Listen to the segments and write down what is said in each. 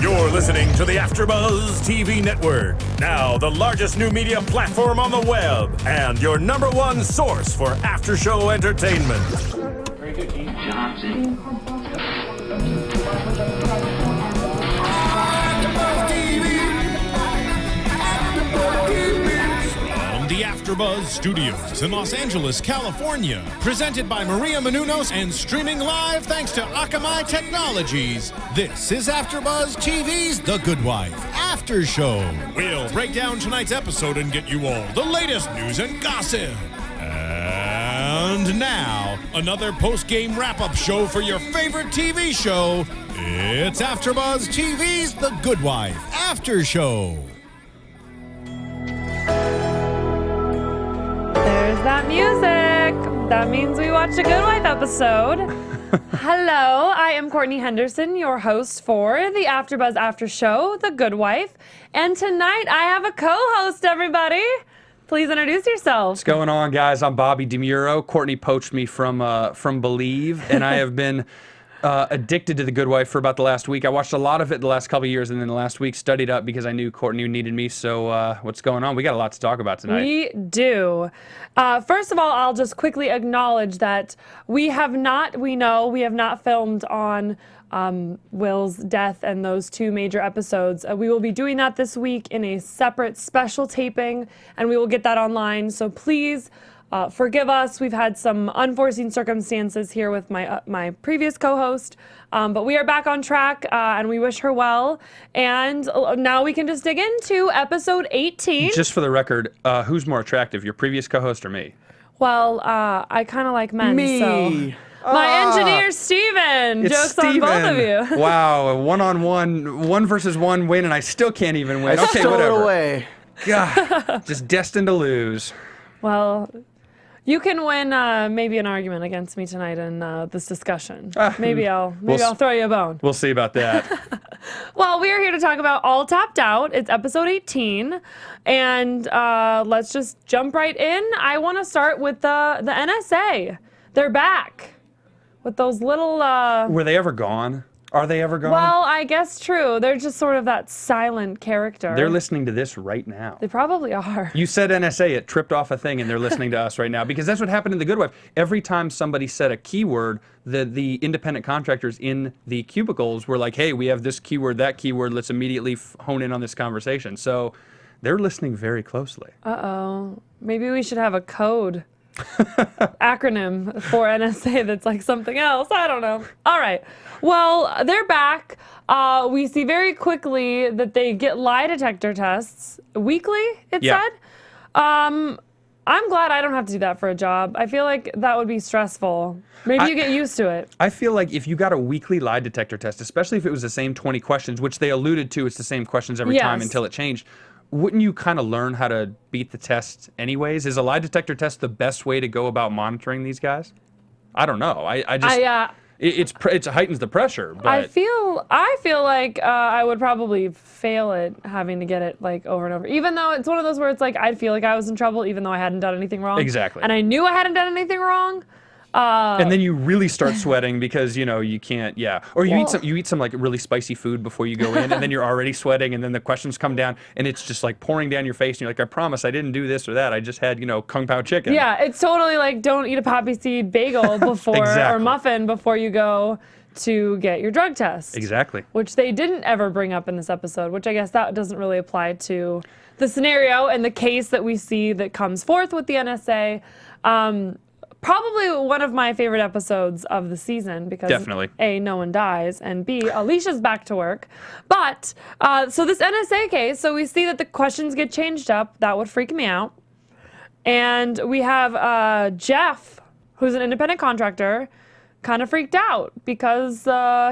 You're listening to the AfterBuzz TV Network, now the largest new media platform on the web, and your #1 source for after-show entertainment. Very good, Keith Johnson. The AfterBuzz Studios in Los Angeles, California. Presented by Maria Menounos and streaming live thanks to Akamai Technologies. This is AfterBuzz TV's The Good Wife After Show. We'll break down tonight's episode and get you all the latest news and gossip. And now, another post-game wrap-up show for your favorite TV show. It's AfterBuzz TV's The Good Wife After Show. There's that music. That means we watched a Good Wife episode. Hello, I am Courtney Henderson, your host for the AfterBuzz After Show, The Good Wife. And tonight I have a co-host, everybody. Please introduce yourself. What's going on, guys? I'm Bobby DeMuro. Courtney poached me from Believe, and I have been addicted to The Good Wife for about the last week. I watched a lot of it the last couple of years, and then the last week studied up because I knew Courtney needed me. So what's going on? We got a lot to talk about tonight. We do. First of all, I'll just quickly acknowledge that we have not filmed on Will's death and those two major episodes. We will be doing that this week in a separate special taping, and we will get that online. So please forgive us. We've had some unforeseen circumstances here with my previous co-host, but we are back on track, and we wish her well. And now we can just dig into episode 18. Just for the record, who's more attractive, your previous co-host or me? Well, I kind of like men, so... My engineer, Steven. It's Jokes Steven. on both of you. Wow, a one-on-one, 1 versus 1 win, and I still can't even win. I Okay, stole whatever. it away. God, just destined to lose. Well, you can win maybe an argument against me tonight in this discussion. Maybe I'll throw you a bone. We'll see about that. Well, we are here to talk about All Tapped Out. It's episode 18, and let's just jump right in. I want to start with the NSA. They're back with those little... Were they ever gone? Are they ever gone? Well, I guess true. They're just sort of that silent character. They're listening to this right now. They probably are. You said NSA, it tripped off a thing, and they're listening to us right now. Because that's what happened in The Good Wife. Every time somebody said a keyword, the independent contractors in the cubicles were like, hey, we have this keyword, that keyword, let's immediately hone in on this conversation. So they're listening very closely. Uh-oh. Maybe we should have a code acronym for NSA that's like something else. I don't know. All right. Well, they're back. We see very quickly that they get lie detector tests weekly, it said. I'm glad I don't have to do that for a job. I feel like that would be stressful. Maybe you get used to it. I feel like if you got a weekly lie detector test, especially if it was the same 20 questions, which they alluded to, it's the same questions every time until it changed, wouldn't you kind of learn how to beat the test anyways? Is a lie detector test the best way to go about monitoring these guys? I don't know. It heightens the pressure. But I feel like I would probably fail it having to get it like over and over. Even though it's one of those where it's like I'd feel like I was in trouble even though I hadn't done anything wrong. Exactly. And I knew I hadn't done anything wrong. And then you really start sweating because you can't, or you eat some like really spicy food before you go in, and then you're already sweating, and then the questions come down, and it's just like pouring down your face, and you're like, I promise I didn't do this or that. I just had Kung Pao chicken. Yeah, it's totally like don't eat a poppy seed bagel before or muffin before you go to get your drug test. Exactly. Which they didn't ever bring up in this episode, which I guess that doesn't really apply to the scenario and the case that we see that comes forth with the NSA. Probably one of my favorite episodes of the season because definitely. A, no one dies, and B, Alicia's back to work. But, so this NSA case, so we see that the questions get changed up. That would freak me out. And we have Jeff, who's an independent contractor, kind of freaked out because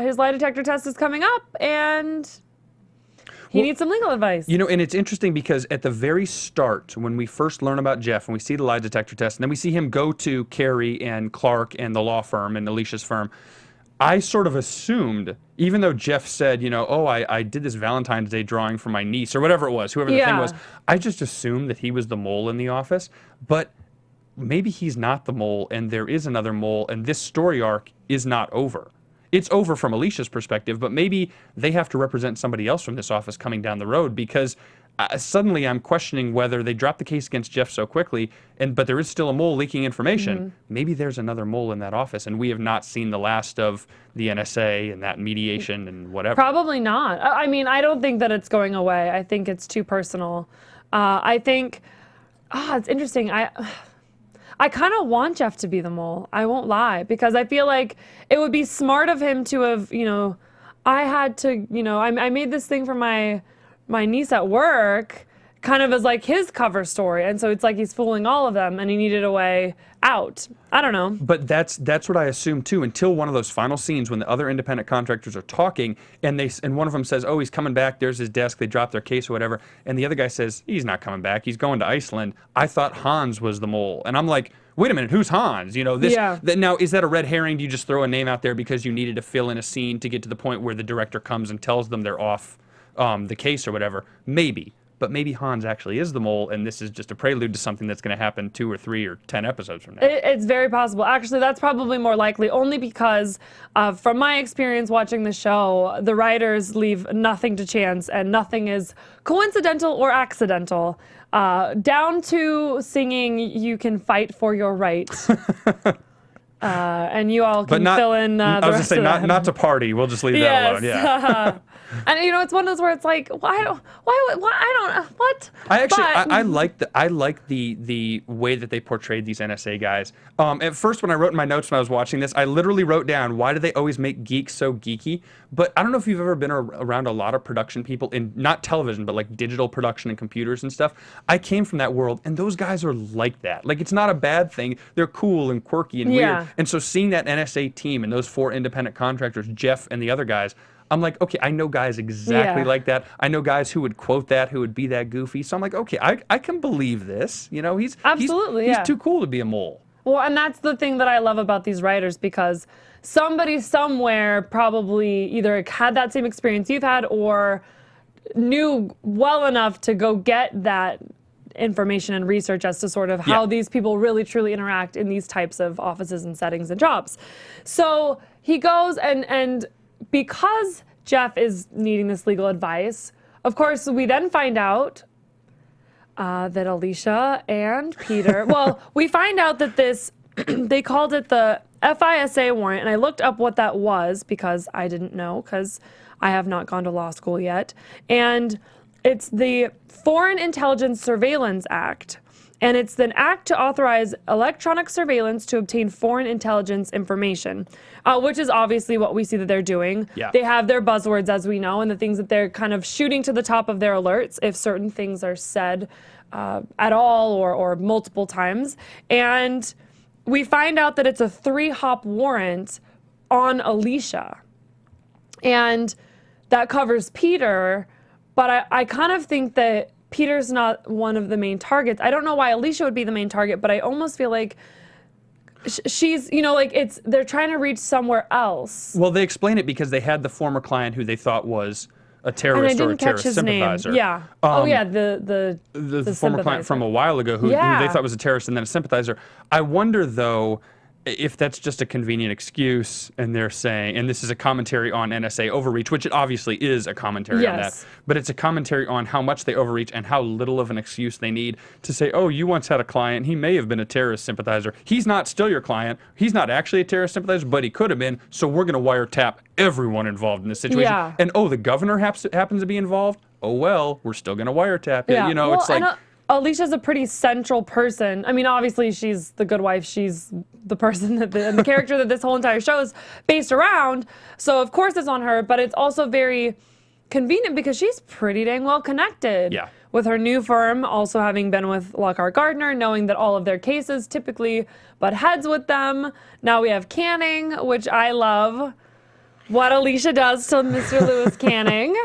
his lie detector test is coming up and he needs some legal advice. And it's interesting because at the very start, when we first learn about Jeff and we see the lie detector test, and then we see him go to Carrie and Clark and the law firm and Alicia's firm, I sort of assumed, even though Jeff said, I did this Valentine's Day drawing for my niece or whatever it was, whoever the thing was, I just assumed that he was the mole in the office. But maybe he's not the mole and there is another mole and this story arc is not over. it's over from Alicia's perspective, but maybe they have to represent somebody else from this office coming down the road, because suddenly I'm questioning whether they dropped the case against Jeff so quickly, but there is still a mole leaking information. Maybe there's another mole in that office, and we have not seen the last of the NSA and that mediation and whatever. Probably not. I mean, I don't think that it's going away. I think it's too personal. I think, it's interesting. I kind of want Jeff to be the mole. I won't lie, because I feel like it would be smart of him to have, I had to, I made this thing for my niece at work, kind of as like his cover story. And so it's like he's fooling all of them, and he needed a way out. I don't know. But that's what I assume too, until one of those final scenes when the other independent contractors are talking, and one of them says, "Oh, he's coming back. There's his desk. They dropped their case or whatever." And the other guy says, "He's not coming back. He's going to Iceland." I thought Hans was the mole, and I'm like, wait a minute, who's Hans? Now, is that a red herring? Do you just throw a name out there because you needed to fill in a scene to get to the point where the director comes and tells them they're off the case or whatever? Maybe. But maybe Hans actually is the mole, and this is just a prelude to something that's going to happen 2 or 3 or 10 episodes from now. It's very possible. Actually, that's probably more likely, only because from my experience watching the show, the writers leave nothing to chance, and nothing is coincidental or accidental. Down to singing "You Can Fight for Your Right." And you all can fill in the I was rest going to say, of that. not to party. We'll just leave that alone. Yeah. And it's one of those where it's like, why I don't, what? I like the way that they portrayed these NSA guys. At first, when I wrote in my notes when I was watching this, I literally wrote down, why do they always make geeks so geeky? But I don't know if you've ever been around a lot of production people in, not television, but like digital production and computers and stuff. I came from that world, and those guys are like that. Like, it's not a bad thing. They're cool and quirky and weird. And so seeing that NSA team and those 4 independent contractors, Jeff and the other guys, I'm like, okay, I know guys exactly like that. I know guys who would quote that, who would be that goofy. So I'm like, okay, I can believe this. He's too cool to be a mole. Well, and that's the thing that I love about these writers, because somebody somewhere probably either had that same experience you've had or knew well enough to go get that information and research as to sort of how these people really truly interact in these types of offices and settings and jobs. So he goes and because Jeff is needing this legal advice, of course, we then find out that Alicia and Peter, well, we find out that this, they called it the FISA warrant, and I looked up what that was because I didn't know, because I have not gone to law school yet. And it's the Foreign Intelligence Surveillance Act. And it's an act to authorize electronic surveillance to obtain foreign intelligence information, which is obviously what we see that they're doing. Yeah. They have their buzzwords, as we know, and the things that they're kind of shooting to the top of their alerts if certain things are said at all or multiple times. And we find out that it's a 3-hop warrant on Alicia. And that covers Peter, but I kind of think that Peter's not one of the main targets. I don't know why Alicia would be the main target, but I almost feel like she's, they're trying to reach somewhere else. Well, they explain it because they had the former client who they thought was a terrorist or a terrorist sympathizer. Yeah. The former client from a while ago who they thought was a terrorist and then a sympathizer. I wonder, though, if that's just a convenient excuse, and they're saying, and this is a commentary on NSA overreach, which it obviously is a commentary on that, but it's a commentary on how much they overreach and how little of an excuse they need to say, oh, you once had a client, he may have been a terrorist sympathizer. He's not still your client. He's not actually a terrorist sympathizer, but he could have been, so we're going to wiretap everyone involved in this situation. Yeah. And, oh, the governor happens to be involved? Oh, well, we're still going to wiretap it. Yeah. It's like... Alicia's a pretty central person. I mean, obviously, she's the good wife. She's the person and the character that this whole entire show is based around. So, of course, it's on her. But it's also very convenient because she's pretty dang well connected with her new firm, also having been with Lockhart Gardner, knowing that all of their cases typically butt heads with them. Now we have Canning, which I love. What Alicia does to Mr. Lewis Canning.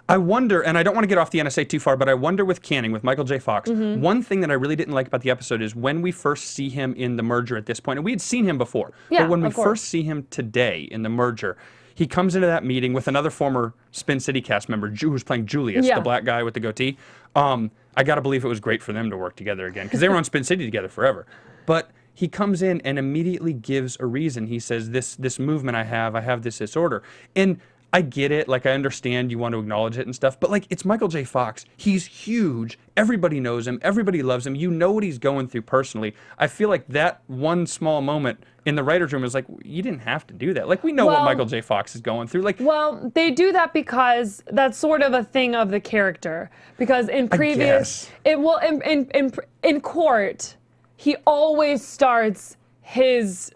I wonder, and I don't want to get off the NSA too far, but I wonder with Canning, with Michael J. Fox, one thing that I really didn't like about the episode is when we first see him in the merger at this point, and we had seen him before, but when we first see him today in the merger, he comes into that meeting with another former Spin City cast member who's playing Julius, the black guy with the goatee. I got to believe it was great for them to work together again, because they were on Spin City together forever. But he comes in and immediately gives a reason. He says, this movement I have this disorder. And I get it. Like, I understand you want to acknowledge it and stuff, but like, it's Michael J. Fox. He's huge. Everybody knows him. Everybody loves him. You know what he's going through personally. I feel like that one small moment in the writer's room is like, you didn't have to do that. Like, we know what Michael J. Fox is going through. Like, well, they do that because that's sort of a thing of the character. Because in previous, in Court, he always starts his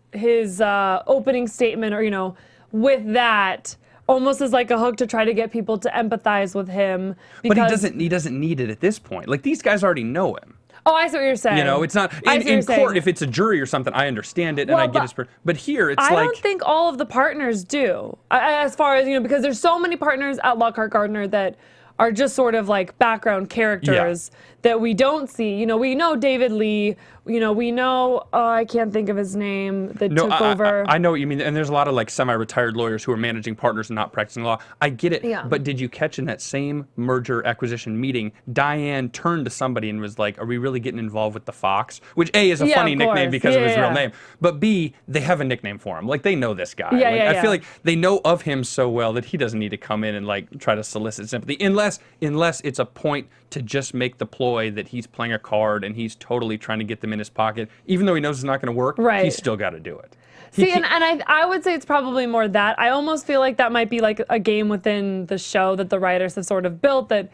opening statement, or with that, almost as like a hook to try to get people to empathize with him. But he doesn't need it at this point. Like, these guys already know him. Oh, I see what you're saying. It's not in court. If it's a jury or something, I understand it and I get his. But here, it's I don't think all of the partners do. As far as because there's so many partners at Lockhart Gardner that are just sort of like background characters that we don't see. We know David Lee. We know I can't think of his name that took over. I know what you mean. And there's a lot of like semi-retired lawyers who are managing partners and not practicing law. I get it. Yeah. But did you catch in that same merger acquisition meeting, Diane turned to somebody and was like, "Are we really getting involved with the Fox?" Which A is a funny nickname because of his real name, but B, they have a nickname for him. Like, they know this guy. I feel like they know of him so well that he doesn't need to come in and like try to solicit sympathy, unless it's a point to just make the ploy that he's playing a card and he's totally trying to get them in his pocket, even though he knows it's not going to work. Right. He's still got to do it. See, and I would say it's probably more that. I almost feel like that might be like a game within the show that the writers have sort of built, that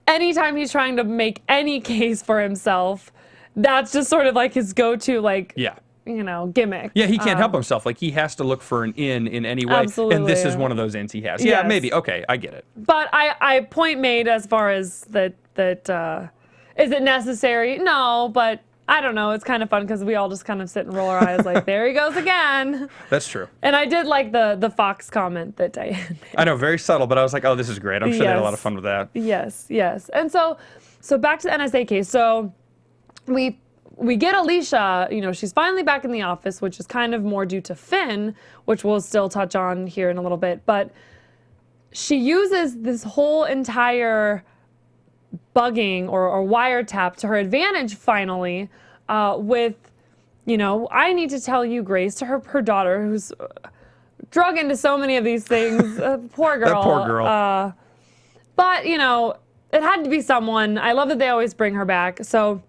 anytime he's trying to make any case for himself, that's just sort of like his go-to, like, gimmick. Yeah, he can't help himself. Like, he has to look for an in any way. Absolutely. And this is one of those ins he has. Yeah, Yes. maybe. Okay, I get it. But I point made as far as that is it necessary? No, but I don't know. It's kind of fun because we all just kind of sit and roll our eyes like, there he goes again. That's true. And I did like the Fox comment that Diane made. I know, very subtle, but I was like, oh, this is great. I'm sure they had a lot of fun with that. Yes. And so back to the NSA case. So we get Alicia, she's finally back in the office, which is kind of more due to Finn, which we'll still touch on here in a little bit. But she uses this whole entire bugging or wiretap to her advantage finally with, I need to tell you, Grace, to her daughter, who's drug into so many of these things. Poor girl. That poor girl. But, it had to be someone. I love that they always bring her back. So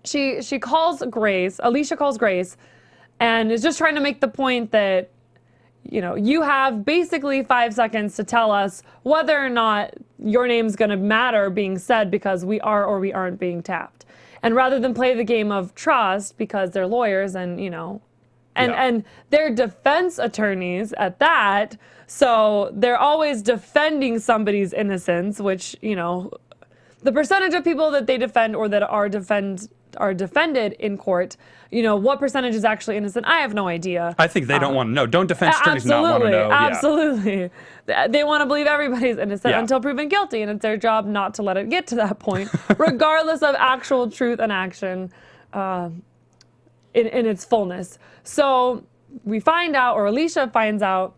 she calls Grace, Alicia calls Grace, and is just trying to make the point that, you have basically 5 seconds to tell us whether or not your name's going to matter being said because we are or we aren't being tapped. And rather than play the game of trust because they're lawyers and, and they're defense attorneys at that, so they're always defending somebody's innocence, which, the percentage of people that they defend or that are defended in court, what percentage is actually innocent, I have no idea. I think they don't want to know. Don't defense attorneys not want to know? Absolutely. They want to believe everybody's innocent until proven guilty, and it's their job not to let it get to that point, regardless of actual truth and action in its fullness. So we find out, or Alicia finds out,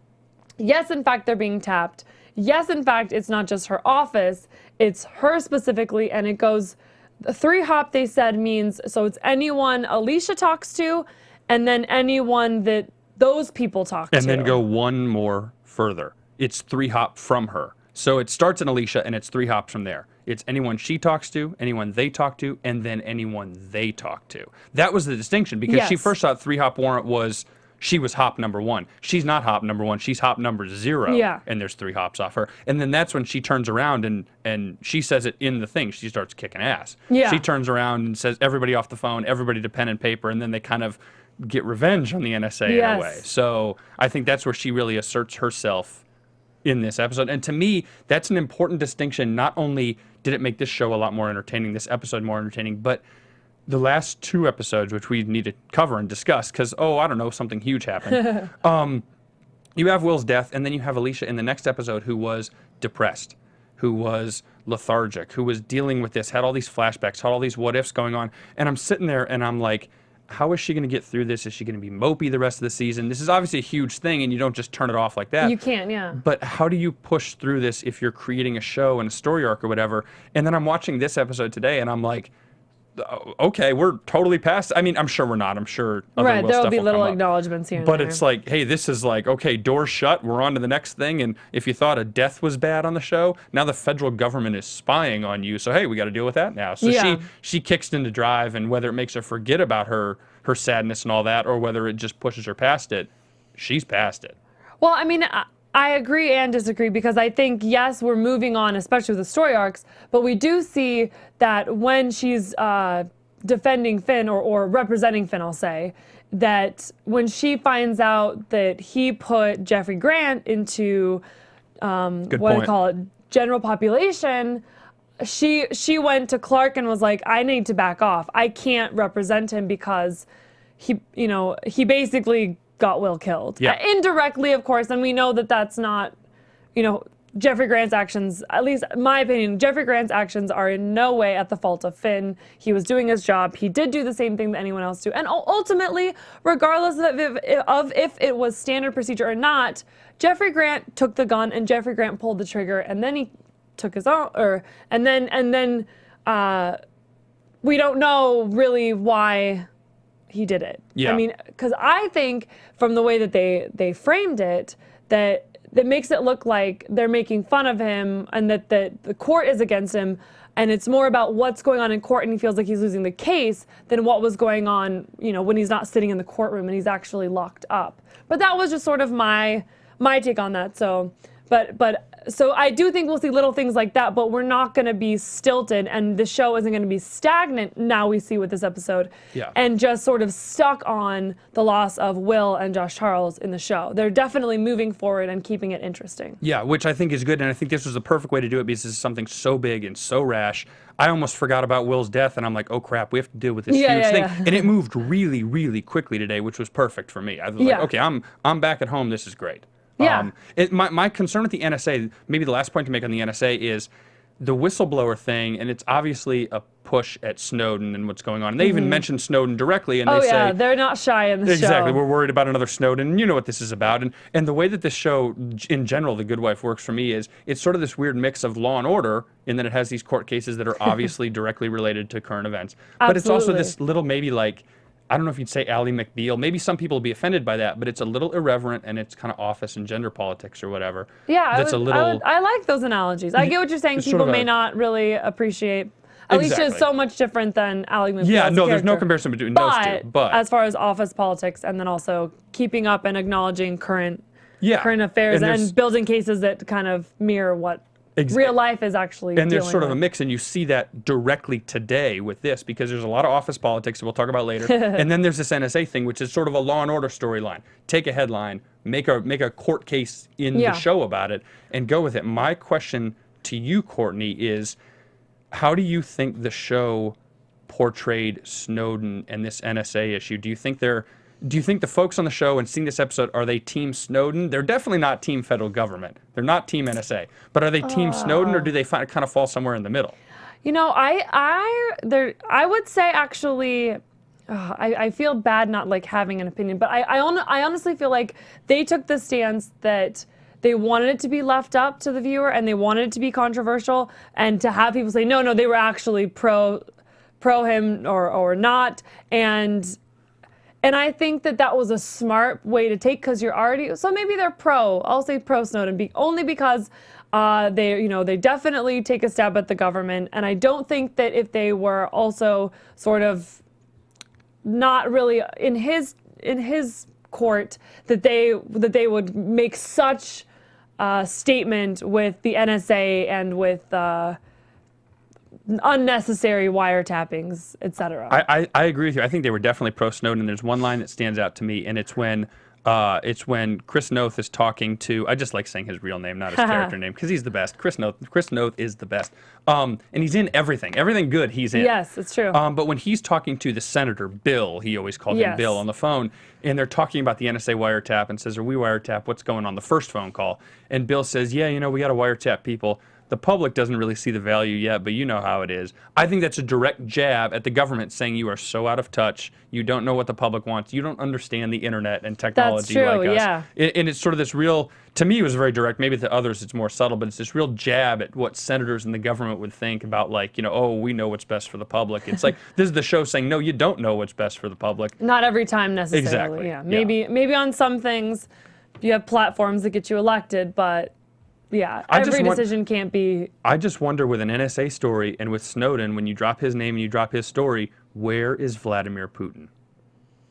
yes, in fact, they're being tapped. Yes, in fact, it's not just her office, it's her specifically, and it goes... The 3-hop, they said, means, so it's anyone Alicia talks to, and then anyone that those people talk to. And then go one more further. It's 3-hop from her. So it starts in Alicia, and it's 3 hops from there. It's anyone she talks to, anyone they talk to, and then anyone they talk to. That was the distinction, because she first thought 3-hop warrant was... She was hop number 1. She's not hop number 1. She's hop number 0. Yeah. And there's 3 hops off her. And then that's when she turns around and she says it in the thing. She starts kicking ass. Yeah. She turns around and says, everybody off the phone, everybody to pen and paper. And then they kind of get revenge on the NSA in a way. So I think that's where she really asserts herself in this episode. And to me, that's an important distinction. Not only did it make this show a lot more entertaining, this episode more entertaining, but the last 2 episodes, which we need to cover and discuss, because, I don't know, something huge happened. You have Will's death, and then you have Alicia in the next episode who was depressed, who was lethargic, who was dealing with this, had all these flashbacks, had all these what-ifs going on. And I'm sitting there, and I'm like, how is she going to get through this? Is she going to be mopey the rest of the season? This is obviously a huge thing, and you don't just turn it off like that. You can't, yeah. But how do you push through this if you're creating a show and a story arc or whatever? And then I'm watching this episode today, and I'm like, okay, we're totally past. I mean, I'm sure we're not. I'm sure other Right, Will there will stuff be will little come up. acknowledgments here and But there. it's like, hey, this is like, okay, doors shut. We're on to the next thing. And if you thought a death was bad on the show, now the federal government is spying on you. So hey, we got to deal with that now. So Yeah. she kicks into drive, and whether it makes her forget about her sadness and all that, or whether it just pushes her past it, she's past it. Well, I mean, I agree and disagree because I think, yes, we're moving on, especially with the story arcs, but we do see that when she's defending Finn or representing Finn, I'll say, that when she finds out that he put Jeffrey Grant into, Good what do point. you call it, general population, she went to Clark and was like, I need to back off. I can't represent him because he basically got Will killed. Yeah. Indirectly, of course, and we know that that's not, Jeffrey Grant's actions, at least in my opinion, Jeffrey Grant's actions are in no way at the fault of Finn. He was doing his job. He did do the same thing that anyone else do. And ultimately, regardless of if it was standard procedure or not, Jeffrey Grant took the gun and Jeffrey Grant pulled the trigger, and then he took his own, and then we don't know really why he did it. Yeah. I mean, because I think from the way that they framed it, that makes it look like they're making fun of him and that the court is against him, and it's more about what's going on in court and he feels like he's losing the case than what was going on, when he's not sitting in the courtroom and he's actually locked up. But that was just sort of my take on that. So, so I do think we'll see little things like that, but we're not going to be stilted, and the show isn't going to be stagnant, now we see with this episode, Yeah. and just sort of stuck on the loss of Will and Josh Charles in the show. They're definitely moving forward and keeping it interesting. Yeah, which I think is good, and I think this was the perfect way to do it because this is something so big and so rash. I almost forgot about Will's death, and I'm like, oh crap, we have to deal with this huge thing. Yeah. And it moved really, really quickly today, which was perfect for me. I was Yeah. like, okay, I'm back at home. This is great. Yeah. My concern with the NSA, maybe the last point to make on the NSA is the whistleblower thing, and it's obviously a push at Snowden and what's going on. And they even mention Snowden directly, and Oh they yeah, say, they're not shy in the exactly, show. we're worried about another Snowden, and you know what this is about. And the way that this show, in general, The Good Wife, works for me is it's sort of this weird mix of Law and Order, in that it has these court cases that are obviously directly related to current events. But it's also Absolutely. this little maybe like, I don't know if you'd say Ally McBeal. Maybe some people will be offended by that, but it's a little irreverent, and it's kind of office and gender politics or whatever. Yeah, That's a little. I like those analogies. I get what you're saying. It's sort People of may a- not really appreciate. Alicia is Exactly. so much different than Ally McBeal. Yeah, as a no, there's no character. comparison between those two. But as far as office politics, and then also keeping up and acknowledging current affairs And there's- and building cases that kind of mirror what real life is actually And there's dealing sort of with. a mix, and you see that directly today with this, because there's a lot of office politics that we'll talk about later. And then there's this NSA thing, which is sort of a Law and Order storyline. Take a headline, make a court case in Yeah. the show about it, and go with it. My question to you, Courtney, is how do you think the show portrayed Snowden and this NSA issue? Do you think the folks on the show and seeing this episode, are they team Snowden? They're definitely not team federal government. They're not team NSA. But are they team Snowden, or do they kind of fall somewhere in the middle? I would say actually, I feel bad not like having an opinion, but I honestly feel like they took the stance that they wanted it to be left up to the viewer, and they wanted it to be controversial, and to have people say no, they were actually pro him or not, and I think that was a smart way to take, because you're already, so maybe they're pro. I'll say pro Snowden, only because they definitely take a stab at the government, and I don't think that if they were also sort of not really in his court, that they would make such a statement with the NSA and with unnecessary wiretappings, etc. I agree with you. I think they were definitely pro Snowden. There's one line that stands out to me, and it's when Chris Noth is talking to. I just like saying his real name, not his character name, because he's the best. Chris Noth is the best. And he's in everything good he's in. Yes, it's true. But when he's talking to the senator, Bill, he always called him Yes. Bill on the phone, and they're talking about the NSA wiretap, and says, "Are we wiretap? What's going on?" The first phone call, and Bill says, "Yeah, we got to wiretap people." the public doesn't really see the value yet, but you know how it is. I think that's a direct jab at the government saying you are so out of touch. You don't know what the public wants. You don't understand the internet and technology That's true, like us. yeah. And it's sort of this real, to me, it was very direct. Maybe to others it's more subtle, but it's this real jab at what senators and the government would think about, like, oh, we know what's best for the public. It's like, this is the show saying, no, you don't know what's best for the public. Not every time necessarily. Exactly. Yeah. Maybe on some things you have platforms that get you elected, but yeah, every decision can't be. I just wonder with an NSA story and with Snowden, when you drop his name and you drop his story, where is Vladimir Putin?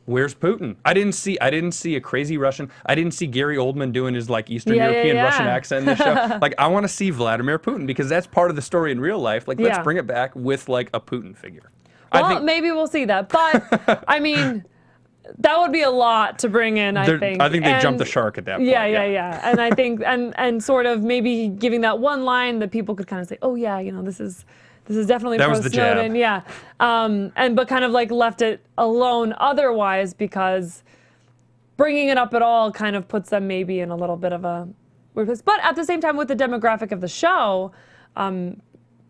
Where's Putin? I didn't see a crazy Russian. I didn't see Gary Oldman doing his like Eastern European Russian accent in this show. Like, I want to see Vladimir Putin because that's part of the story in real life. Like, let's bring it back with like a Putin figure. Well, maybe we'll see that, but I mean, that would be a lot to bring in. I think they jumped the shark at that point. Yeah. And I think and sort of maybe giving that one line that people could kind of say, oh yeah, this is definitely that pro was the Snowden, jab. but kind of like left it alone otherwise, because bringing it up at all kind of puts them maybe in a little bit of a weird place. But at the same time, with the demographic of the show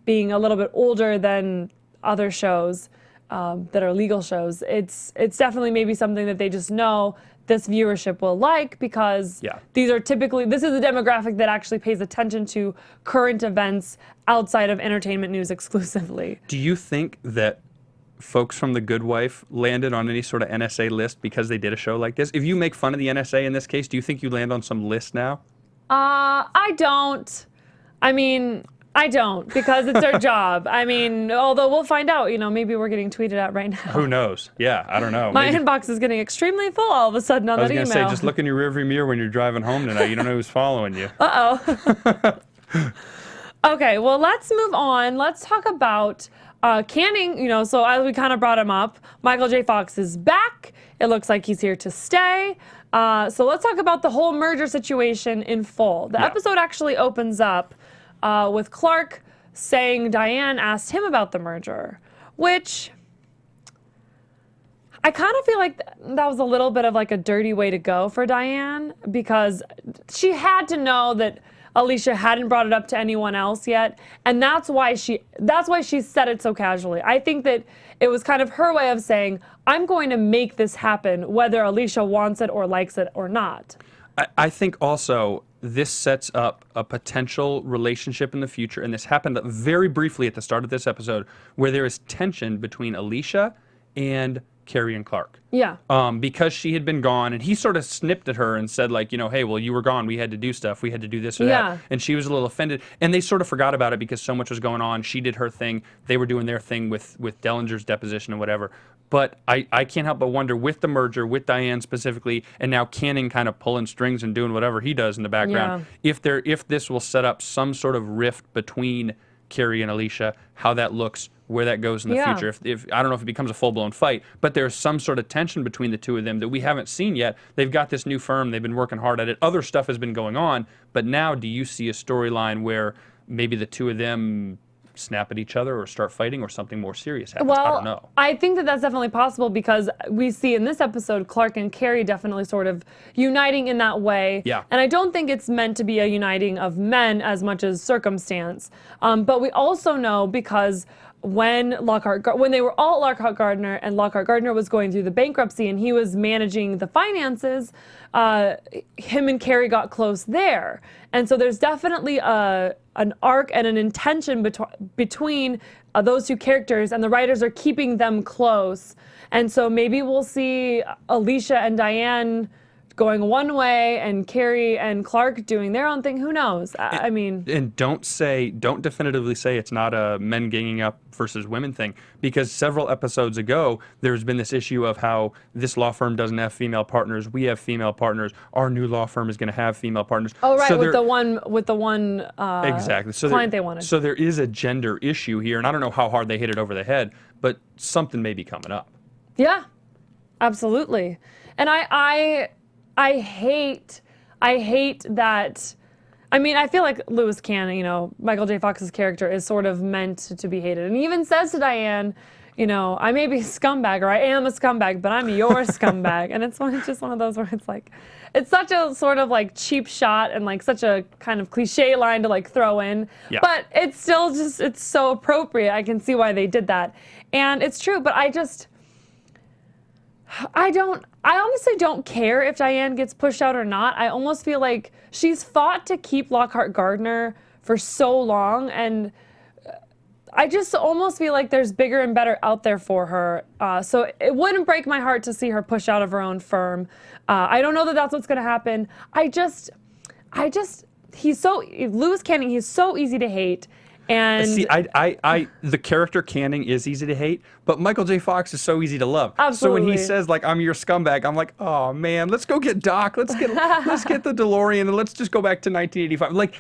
being a little bit older than other shows that are legal shows, it's definitely maybe something that they just know this viewership will like, because this is a demographic that actually pays attention to current events outside of entertainment news exclusively. Do you think that folks from The Good Wife landed on any sort of NSA list because they did a show like this? If you make fun of the NSA in this case, do you think you land on some list now? I don't. I don't, because it's their job. Although we'll find out, maybe we're getting tweeted at right now. Who knows? Yeah, I don't know. My inbox is getting extremely full all of a sudden on that email. I was going to say, just look in your rearview mirror when you're driving home tonight. You don't know who's following you. Uh-oh. Okay, well, let's move on. Let's talk about Canning. So as we kind of brought him up, Michael J. Fox is back. It looks like he's here to stay. So let's talk about the whole merger situation in full. The episode actually opens up with Clark saying Diane asked him about the merger, which I kind of feel like that was a little bit of like a dirty way to go for Diane, because she had to know that Alicia hadn't brought it up to anyone else yet, and that's why she said it so casually. I think that it was kind of her way of saying, I'm going to make this happen whether Alicia wants it or likes it or not. I think also this sets up a potential relationship in the future, and this happened very briefly at the start of this episode, where there is tension between Alicia and Carrie and Clark. Yeah. Because she had been gone, and he sort of snipped at her and said, like, hey, well, you were gone. We had to do stuff. We had to do this or that. And she was a little offended. And they sort of forgot about it because so much was going on. She did her thing. They were doing their thing with Dellinger's deposition and whatever. But I can't help but wonder, with the merger, with Diane specifically, and now Canning kind of pulling strings and doing whatever he does in the background, if this will set up some sort of rift between Carrie and Alicia, how that looks, where that goes in the future. If I don't know if it becomes a full-blown fight, but there's some sort of tension between the two of them that we haven't seen yet. They've got this new firm. They've been working hard at it. Other stuff has been going on. But now, do you see a storyline where maybe the two of them snap at each other or start fighting, or something more serious happens? Well, I don't know. I think that that's definitely possible, because we see in this episode Clark and Carrie definitely sort of uniting in that way. Yeah. And I don't think it's meant to be a uniting of men as much as circumstance. But we also know, because when they were all at Lockhart Gardner, and Lockhart Gardner was going through the bankruptcy and he was managing the finances, him and Carrie got close there. And so there's definitely an arc and an intention between those two characters, and the writers are keeping them close. And so maybe we'll see Alicia and Diane going one way and Carrie and Clark doing their own thing. Who knows? And don't definitively say it's not a men ganging up versus women thing, because several episodes ago there's been this issue of how this law firm doesn't have female partners. We have female partners. Our new law firm is going to have female partners. Oh, right, so with the one exactly. So client they wanted. So there is a gender issue here, and I don't know how hard they hit it over the head, but something may be coming up. Yeah, absolutely. And I hate that. I feel like Lewis Cannon, Michael J. Fox's character is sort of meant to be hated. And he even says to Diane, I may be a scumbag, or I am a scumbag, but I'm your scumbag. And it's just one of those where it's like, it's such a sort of like cheap shot and like such a kind of cliche line to like throw in. Yeah. But it's still just, it's so appropriate. I can see why they did that. And it's true, but I honestly don't care if Diane gets pushed out or not. I almost feel like she's fought to keep Lockhart Gardner for so long, and I just almost feel like there's bigger and better out there for her. So it wouldn't break my heart to see her push out of her own firm. I don't know that that's what's going to happen. Lewis Canning, he's so easy to hate. And see, the character Canning is easy to hate, but Michael J. Fox is so easy to love. Absolutely. So when he says like, "I'm your scumbag," I'm like, "Oh man, let's go get Doc. Let's get the DeLorean and let's just go back to 1985." Like,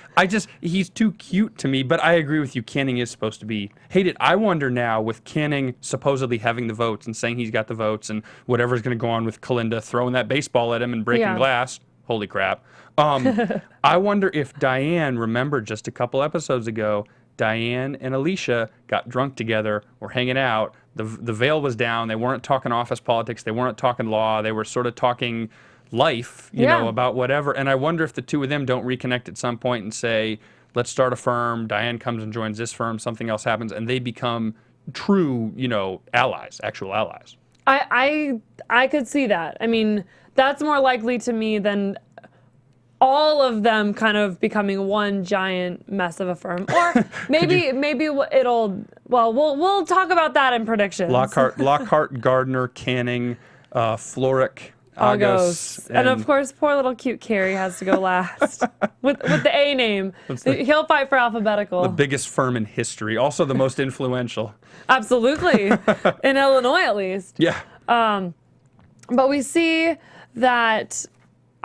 he's too cute to me. But I agree with you. Canning is supposed to be hated. I wonder now, with Canning supposedly having the votes and saying he's got the votes and whatever's going to go on with Kalinda throwing that baseball at him and breaking glass. Holy crap! I wonder if Diane remembered just a couple episodes ago. Diane and Alicia got drunk together, were hanging out. The veil was down. They weren't talking office politics. They weren't talking law. They were sort of talking life, you know, about whatever. And I wonder if the two of them don't reconnect at some point and say, let's start a firm. Diane comes and joins this firm. Something else happens. And they become true, allies, actual allies. I could see that. I mean, that's more likely to me than all of them kind of becoming one giant mess of a firm. Or maybe we'll talk about that in predictions. Lockhart, Gardner, Canning, Florrick, Agos. And of course, poor little cute Carrie has to go last with the A name. He'll fight for alphabetical. The biggest firm in history. Also the most influential. Absolutely. In Illinois, at least. Yeah. But we see that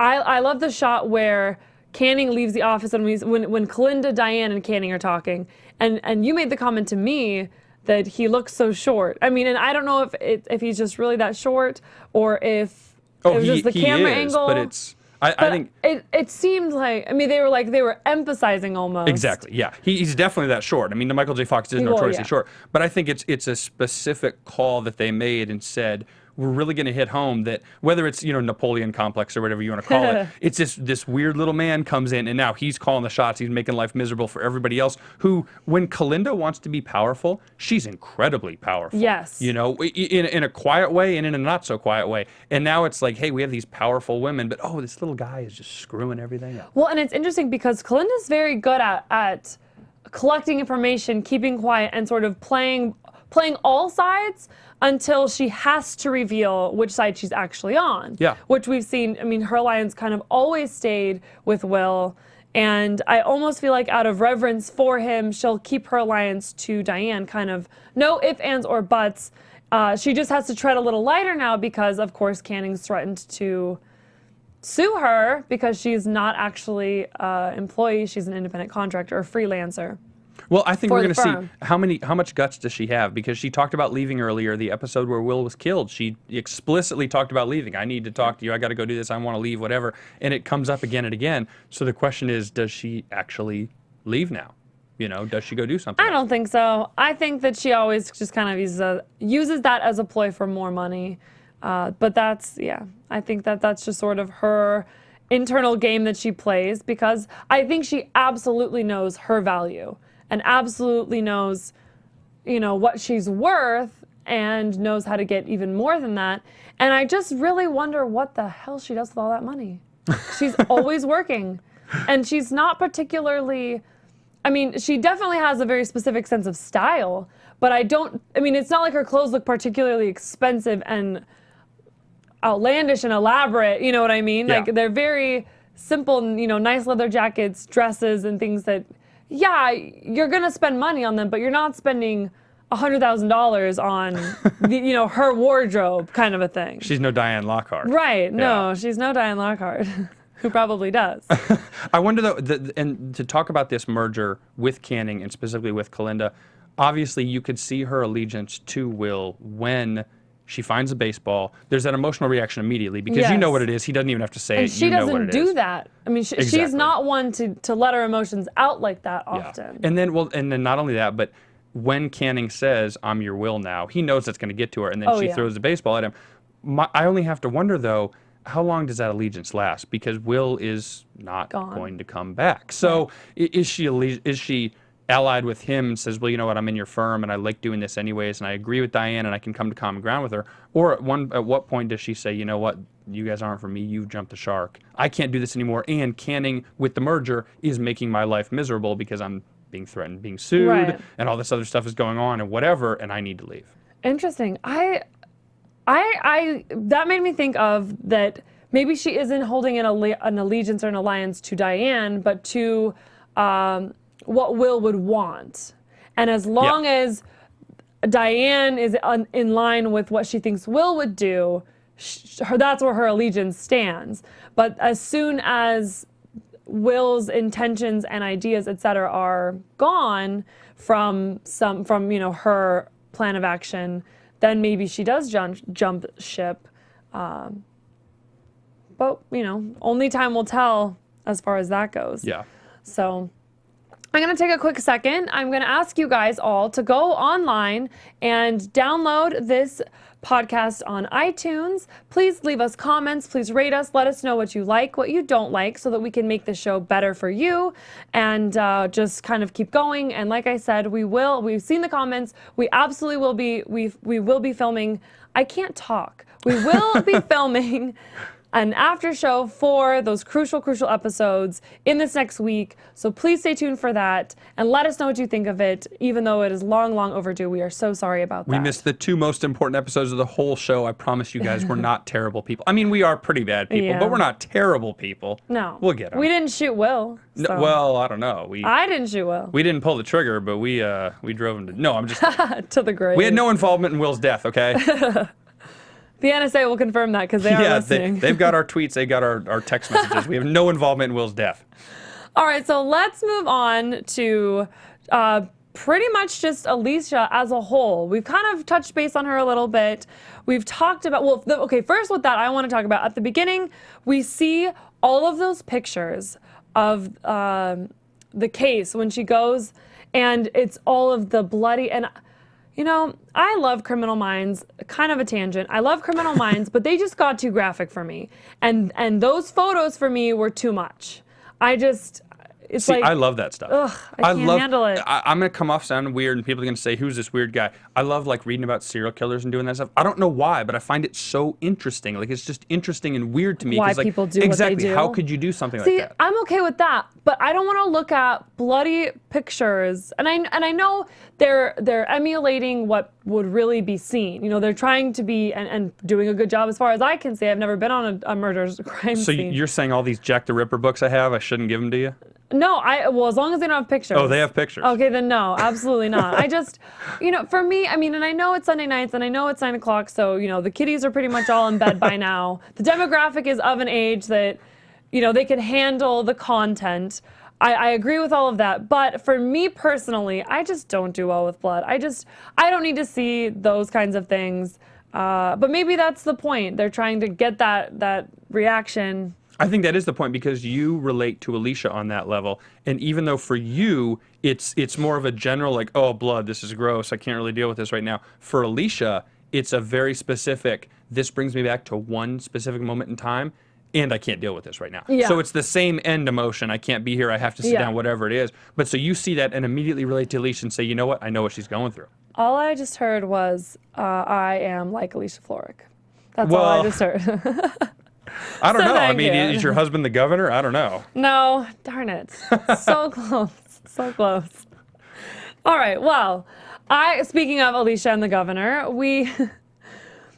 I love the shot where Canning leaves the office and when Kalinda, Diane, and Canning are talking. And you made the comment to me that he looks so short. I mean, and I don't know if he's just really that short or if it was just the camera angle. But I think it seemed like, I mean, they were emphasizing almost. Exactly. Yeah, he's definitely that short. I mean, the Michael J. Fox is notoriously short, but I think it's a specific call that they made and said, we're really going to hit home that whether it's, Napoleon complex or whatever you want to call it, it's this weird little man comes in and now he's calling the shots. He's making life miserable for everybody else who, when Kalinda wants to be powerful, she's incredibly powerful. Yes. In a quiet way and in a not so quiet way. And now it's like, hey, we have these powerful women, but this little guy is just screwing everything up. Well, and it's interesting because Kalinda's very good at collecting information, keeping quiet, and sort of playing all sides until she has to reveal which side she's actually on. Yeah. Which we've seen, I mean, her alliance kind of always stayed with Will. And I almost feel like out of reverence for him, she'll keep her alliance to Diane, kind of no ifs, ands, or buts. She just has to tread a little lighter now because, of course, Canning's threatened to sue her because she's not actually an employee. She's an independent contractor or freelancer. Well, I think we're going to see how much guts does she have, because she talked about leaving earlier. The episode where Will was killed, she explicitly talked about leaving. I need to talk to you. I got to go do this. I want to leave, whatever. And it comes up again and again. So the question is, does she actually leave now? Does she go do something? I don't think so. I think that she always just kind of uses that as a ploy for more money. But I think that's just sort of her internal game that she plays, because I think she absolutely knows her value. And absolutely knows, what she's worth and knows how to get even more than that. And I just really wonder what the hell she does with all that money. She's always working. And she's not particularly, she definitely has a very specific sense of style, but it's not like her clothes look particularly expensive and outlandish and elaborate, you know what I mean? Yeah. Like, they're very simple, nice leather jackets, dresses, and things that, yeah, you're going to spend money on them, but you're not spending $100,000 on her wardrobe kind of a thing. She's no Diane Lockhart. Right. No, she's no Diane Lockhart, who probably does. I wonder, though, and to talk about this merger with Canning and specifically with Kalinda, obviously you could see her allegiance to Will when she finds a baseball. There's that emotional reaction immediately because you know what it is. He doesn't even have to say and it. She doesn't do that. Exactly. She's not one to let her emotions out like that often. Yeah. And then not only that, but when Canning says, I'm your Will now, he knows that's going to get to her, and then she yeah. throws the baseball at him. I only have to wonder, though, how long does that allegiance last? Because Will is not going to come back. So is she allied with him and says, well, you know what, I'm in your firm and I like doing this anyways and I agree with Diane and I can come to common ground with her? Or at what point does she say, you know what, you guys aren't for me, you've jumped the shark. I can't do this anymore, and Canning, with the merger, is making my life miserable because I'm being threatened, being sued, and all this other stuff is going on and whatever, and I need to leave. Interesting. I that made me think of that maybe she isn't holding an allegiance or an alliance to Diane, but to what Will would want. And as long as Diane is in line with what she thinks Will would do, that's where her allegiance stands. But as soon as Will's intentions and ideas, etc., are gone from her plan of action, then maybe she does jump ship. But only time will tell as far as that goes. Yeah. So I'm going to take a quick second. I'm going to ask you guys all to go online and download this podcast on iTunes. Please leave us comments. Please rate us. Let us know what you like, what you don't like, so that we can make the show better for you and just kind of keep going. And like I said, we've seen the comments. We absolutely will be, we will be filming. I can't talk. We will be filming an after show for those crucial episodes in this next week. So please stay tuned for that and let us know what you think of it, even though it is long overdue. We are so sorry about that. We missed the two most important episodes of the whole show. I promise you guys, we're not terrible people. I mean, we are pretty bad people, but we're not terrible people. No. We'll get them. We didn't shoot Will. So. No, well, I don't know. I didn't shoot Will. We didn't pull the trigger, but we drove him to... No, I'm just... to the grave. We had no involvement in Will's death, okay? The NSA will confirm that because they are listening. They've got our tweets. They got our text messages. We have no involvement in Will's death. All right, so let's move on to pretty much just Alicia as a whole. We've kind of touched base on her a little bit. We've talked about, first with that, I want to talk about at the beginning, we see all of those pictures of the case when she goes, and it's all of the bloody, and I love Criminal Minds, kind of a tangent. I love Criminal Minds, but they just got too graphic for me. And those photos for me were too much. I love that stuff. Ugh, I can't handle it. I'm going to come off sounding weird, and people are going to say, who's this weird guy? I love, reading about serial killers and doing that stuff. I don't know why, but I find it so interesting. It's just interesting and weird to me. Why people do what they do. How could you do something like that? I'm okay with that, but I don't want to look at bloody pictures. And I know they're emulating what would really be seen. They're trying to be and doing a good job as far as I can see. I've never been on a murder crime scene. So you're saying all these Jack the Ripper books I have, I shouldn't give them to you? No, as long as they don't have pictures. Oh, they have pictures. Okay, then no, absolutely not. I just, for me, and I know it's Sunday nights and I know it's 9 o'clock, so, the kiddies are pretty much all in bed by now. The demographic is of an age that, they can handle the content. I agree with all of that, but for me personally, I just don't do well with blood. I don't need to see those kinds of things. But maybe that's the point. They're trying to get that reaction. I think that is the point, because you relate to Alicia on that level. And even though for you, it's more of a general, oh, blood, this is gross, I can't really deal with this right now. For Alicia, it's a very specific, this brings me back to one specific moment in time, and I can't deal with this right now. Yeah. So it's the same end emotion. I can't be here, I have to sit down, whatever it is. But so you see that and immediately relate to Alicia and say, you know what, I know what she's going through. All I just heard was, I am like Alicia Florrick. That's all I just heard. I don't know. Thank you. Is your husband the governor? I don't know. No, darn it. So close. So close. All right. Well, speaking of Alicia and the governor, we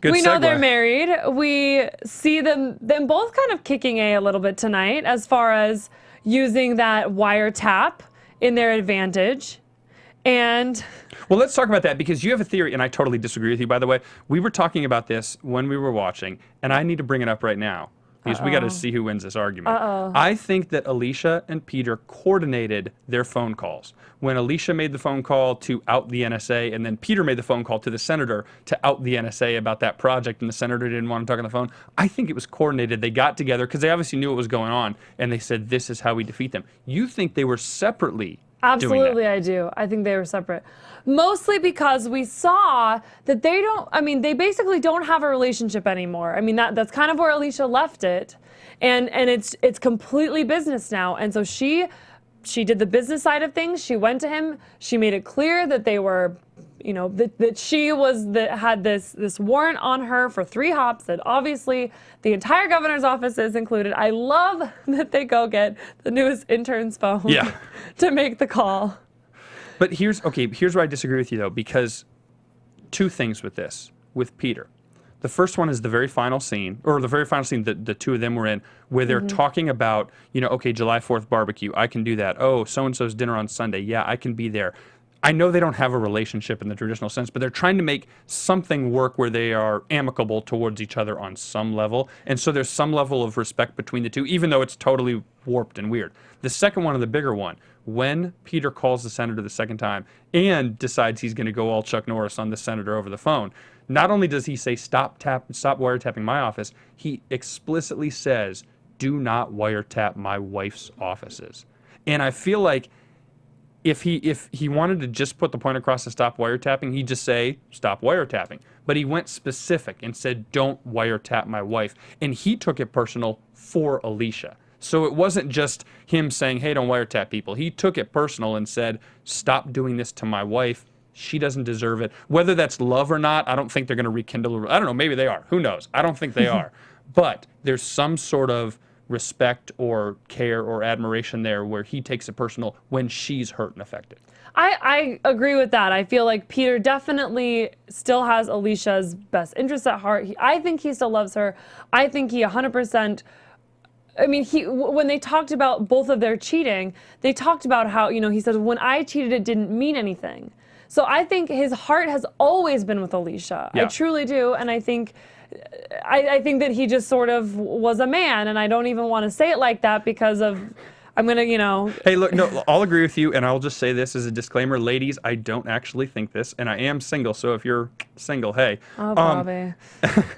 know they're married. We see them both kind of kicking a little bit tonight as far as using that wiretap in their advantage. And well, let's talk about that, because you have a theory, and I totally disagree with you, by the way. We were talking about this when we were watching, and I need to bring it up right now, because we got to see who wins this argument. I think that Alicia and Peter coordinated their phone calls. When Alicia made the phone call to out the NSA, and then Peter made the phone call to the senator to out the NSA about that project, and the senator didn't want to talk on the phone, I think it was coordinated. They got together, because they obviously knew what was going on, and they said, this is how we defeat them. You think they were separately Absolutely, I do. I think they were separate. Mostly because we saw that they basically don't have a relationship anymore. I mean, that's kind of where Alicia left it. And it's completely business now. And so she did the business side of things. She went to him. She made it clear that they were, that she had this warrant on her for 3 hops that obviously the entire governor's office is included. I love that they go get the newest intern's phone to make the call. But here's where I disagree with you, though, because 2 things with Peter. The first one is the very final scene that the 2 of them were in, where they're talking about, okay, July 4th barbecue, I can do that. Oh, so-and-so's dinner on Sunday. Yeah, I can be there. I know they don't have a relationship in the traditional sense, but they're trying to make something work where they are amicable towards each other on some level. And so there's some level of respect between the 2, even though it's totally warped and weird. The second one, and the bigger one, when Peter calls the senator the second time and decides he's going to go all Chuck Norris on the senator over the phone, not only does he say, stop wiretapping my office, he explicitly says, do not wiretap my wife's offices. And I feel like if he wanted to just put the point across to stop wiretapping, he'd just say, stop wiretapping. But he went specific and said, don't wiretap my wife. And he took it personal for Alicia. So it wasn't just him saying, hey, don't wiretap people. He took it personal and said, stop doing this to my wife. She doesn't deserve it. Whether that's love or not, I don't think they're going to rekindle. I don't know. Maybe they are. Who knows? I don't think they are. But there's some sort of respect or care or admiration there where he takes it personal when she's hurt and affected. I agree with that. I feel like Peter definitely still has Alicia's best interests at heart. I think he still loves her. I think he 100%. I mean, when they talked about both of their cheating, they talked about how, he said, when I cheated, it didn't mean anything. So I think his heart has always been with Alicia. Yeah. I truly do. And I think that he just sort of was a man. And I don't even want to say it like that because of, I'm going to, Hey, look, no, I'll agree with you. And I'll just say this as a disclaimer. Ladies, I don't actually think this. And I am single. So if you're single, hey. Oh, Bobby.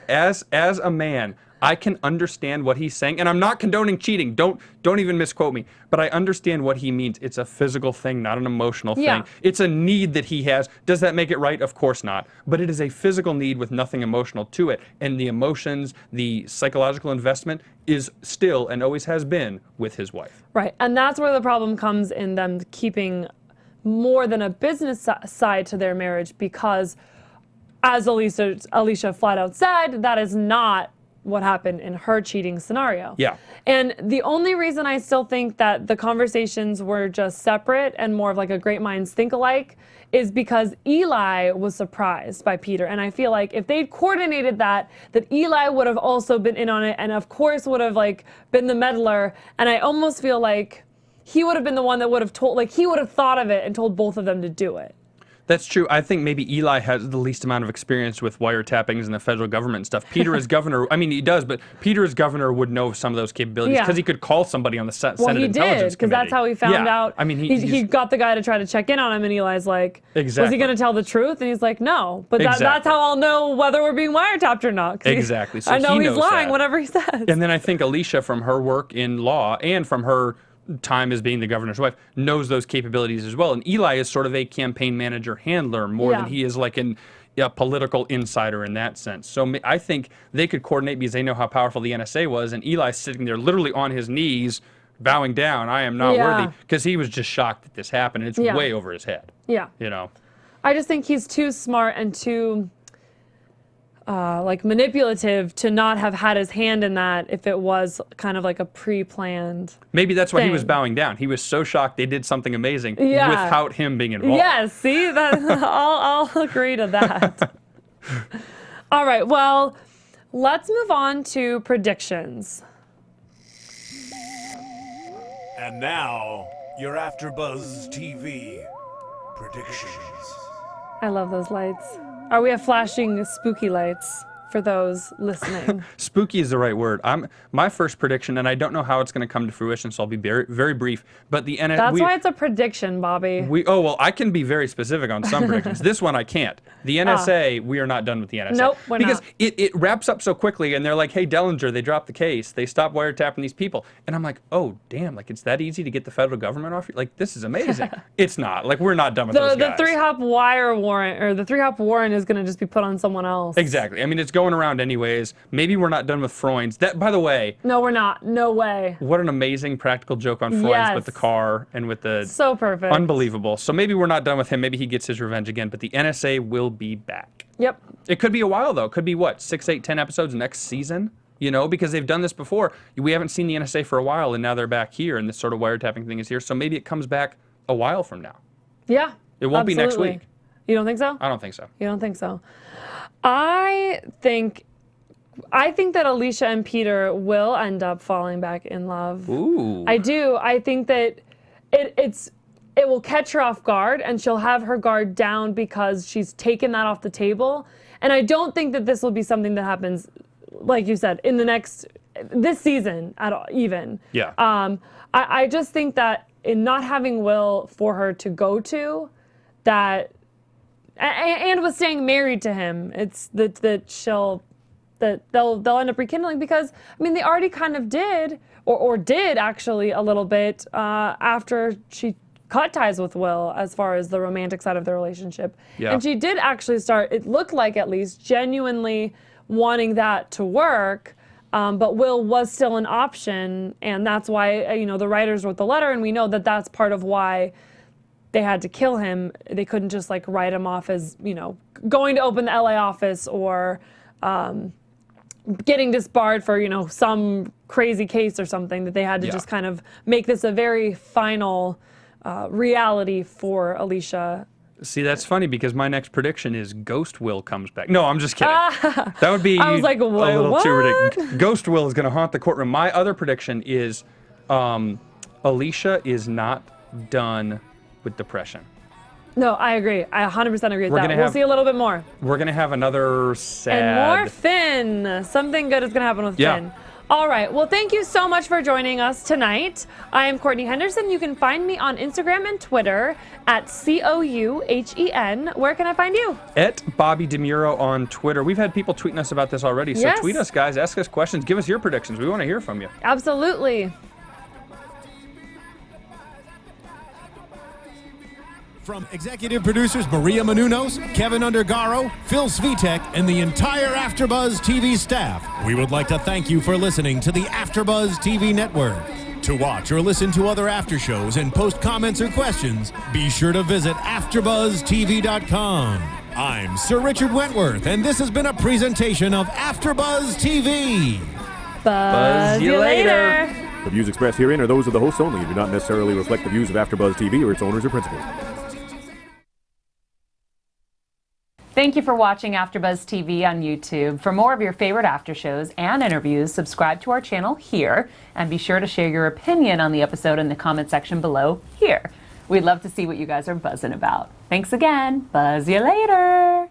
As a man, I can understand what he's saying, and I'm not condoning cheating. Don't even misquote me. But I understand what he means. It's a physical thing, not an emotional thing. Yeah. It's a need that he has. Does that make it right? Of course not. But it is a physical need with nothing emotional to it. And the emotions, the psychological investment is still and always has been with his wife. Right, and that's where the problem comes in them keeping more than a business side to their marriage because, as Alicia flat out said, that is not what happened in her cheating scenario. Yeah. And the only reason I still think that the conversations were just separate and more of like a great minds think alike is because Eli was surprised by Peter. And I feel like if they'd coordinated that Eli would have also been in on it and of course would have like been the meddler. And I almost feel like he would have been the one that would have told, like he would have thought of it and told both of them to do it. That's true. I think maybe Eli has the least amount of experience with wiretappings in the federal government and stuff. Peter as governor, I mean, he does, but Peter as governor would know some of those capabilities because he could call somebody on the Senate Intelligence Committee. Well, he did, because that's how he found out. I mean, he got the guy to try to check in on him, and Eli's like, exactly. Was he going to tell the truth? And he's like, no. But that's how I'll know whether we're being wiretapped or not. Exactly. So I know he's lying, that. Whatever he says. And then I think Alicia, from her work in law and from her time as being the governor's wife, knows those capabilities as well. And Eli is sort of a campaign manager handler more than he is like a political insider in that sense. So I think they could coordinate because they know how powerful the NSA was. And Eli's sitting there literally on his knees, bowing down, I am not worthy, because he was just shocked that this happened. And it's way over his head. Yeah. I just think he's too smart and too like manipulative to not have had his hand in that if it was kind of like a pre-planned Maybe that's why thing. he was bowing down. He was so shocked they did something amazing without him being involved. Yes, see, that I'll agree to that. All right, well, let's move on to predictions. And now, your AfterBuzz TV predictions. I love those lights. We have flashing spooky lights. for those listening. Spooky is the right word. My first prediction, and I don't know how it's going to come to fruition, so I'll be very, very brief. But the That's why it's a prediction, Bobby. I can be very specific on some predictions. This one I can't. The NSA, we are not done with the NSA. Nope, we're because not. it wraps up so quickly, and they're like, "Hey, Dellinger, they dropped the case. They stopped wiretapping these people." And I'm like, "Oh, damn! Like it's that easy to get the federal government off? Like this is amazing." It's not. Like we're not done with those guys. The 3-hop wire warrant or the 3-hop warrant is going to just be put on someone else. Exactly. I mean, it's going around anyways. Maybe we're not done with Freund's. That, by the way. No, we're not. No way. What an amazing practical joke on Freund's with the car and with the. So perfect. Unbelievable. So maybe we're not done with him. Maybe he gets his revenge again. But the NSA will be back. Yep. It could be a while though. It could be what, 6, 8, 10 episodes next season. You know, because they've done this before. We haven't seen the NSA for a while, and now they're back here, and this sort of wiretapping thing is here. So maybe it comes back a while from now. Yeah. It won't be next week. You don't think so? I don't think so. You don't think so? I think that Alicia and Peter will end up falling back in love. Ooh. I do. I think that it will catch her off guard, and she'll have her guard down because she's taken that off the table. And I don't think that this will be something that happens, like you said, in this season at all, even. Yeah. I just think that in not having Will for her to go to, that and with staying married to him, it's that they'll end up rekindling, because I mean they already kind of did or did actually a little bit after she cut ties with Will as far as the romantic side of their relationship. Yeah. And she did actually start, it looked like at least, genuinely wanting that to work. But Will was still an option, and that's why the writers wrote the letter, and we know that that's part of why they had to kill him. They couldn't just like write him off as going to open the LA office or getting disbarred for some crazy case or something. That they had to just kind of make this a very final reality for Alicia. See, that's funny because my next prediction is Ghost Will comes back. No, I'm just kidding. That would be I was like, a little what? too ridiculous. Ghost Will is going to haunt the courtroom. My other prediction is Alicia is not done with depression. No, I agree. I 100% agree with that. We'll see a little bit more. We're going to have another sad... And more Finn. Something good is going to happen with Finn. All right. Well, thank you so much for joining us tonight. I am Courtney Henderson. You can find me on Instagram and Twitter at COUHEN. Where can I find you? At Bobby DeMuro on Twitter. We've had people tweeting us about this already. So tweet us, guys. Ask us questions. Give us your predictions. We want to hear from you. Absolutely. From executive producers Maria Menounos, Kevin Undergaro, Phil Svitek, and the entire AfterBuzz TV staff, we would like to thank you for listening to the AfterBuzz TV network. To watch or listen to other after shows and post comments or questions, be sure to visit AfterBuzzTV.com. I'm Sir Richard Wentworth, and this has been a presentation of AfterBuzz TV. Buzz you later. The views expressed herein are those of the hosts only and do not necessarily reflect the views of AfterBuzz TV or its owners or principals. Thank you for watching AfterBuzz TV on YouTube. For more of your favorite after shows and interviews, subscribe to our channel here, and be sure to share your opinion on the episode in the comment section below here. We'd love to see what you guys are buzzing about. Thanks again. Buzz you later.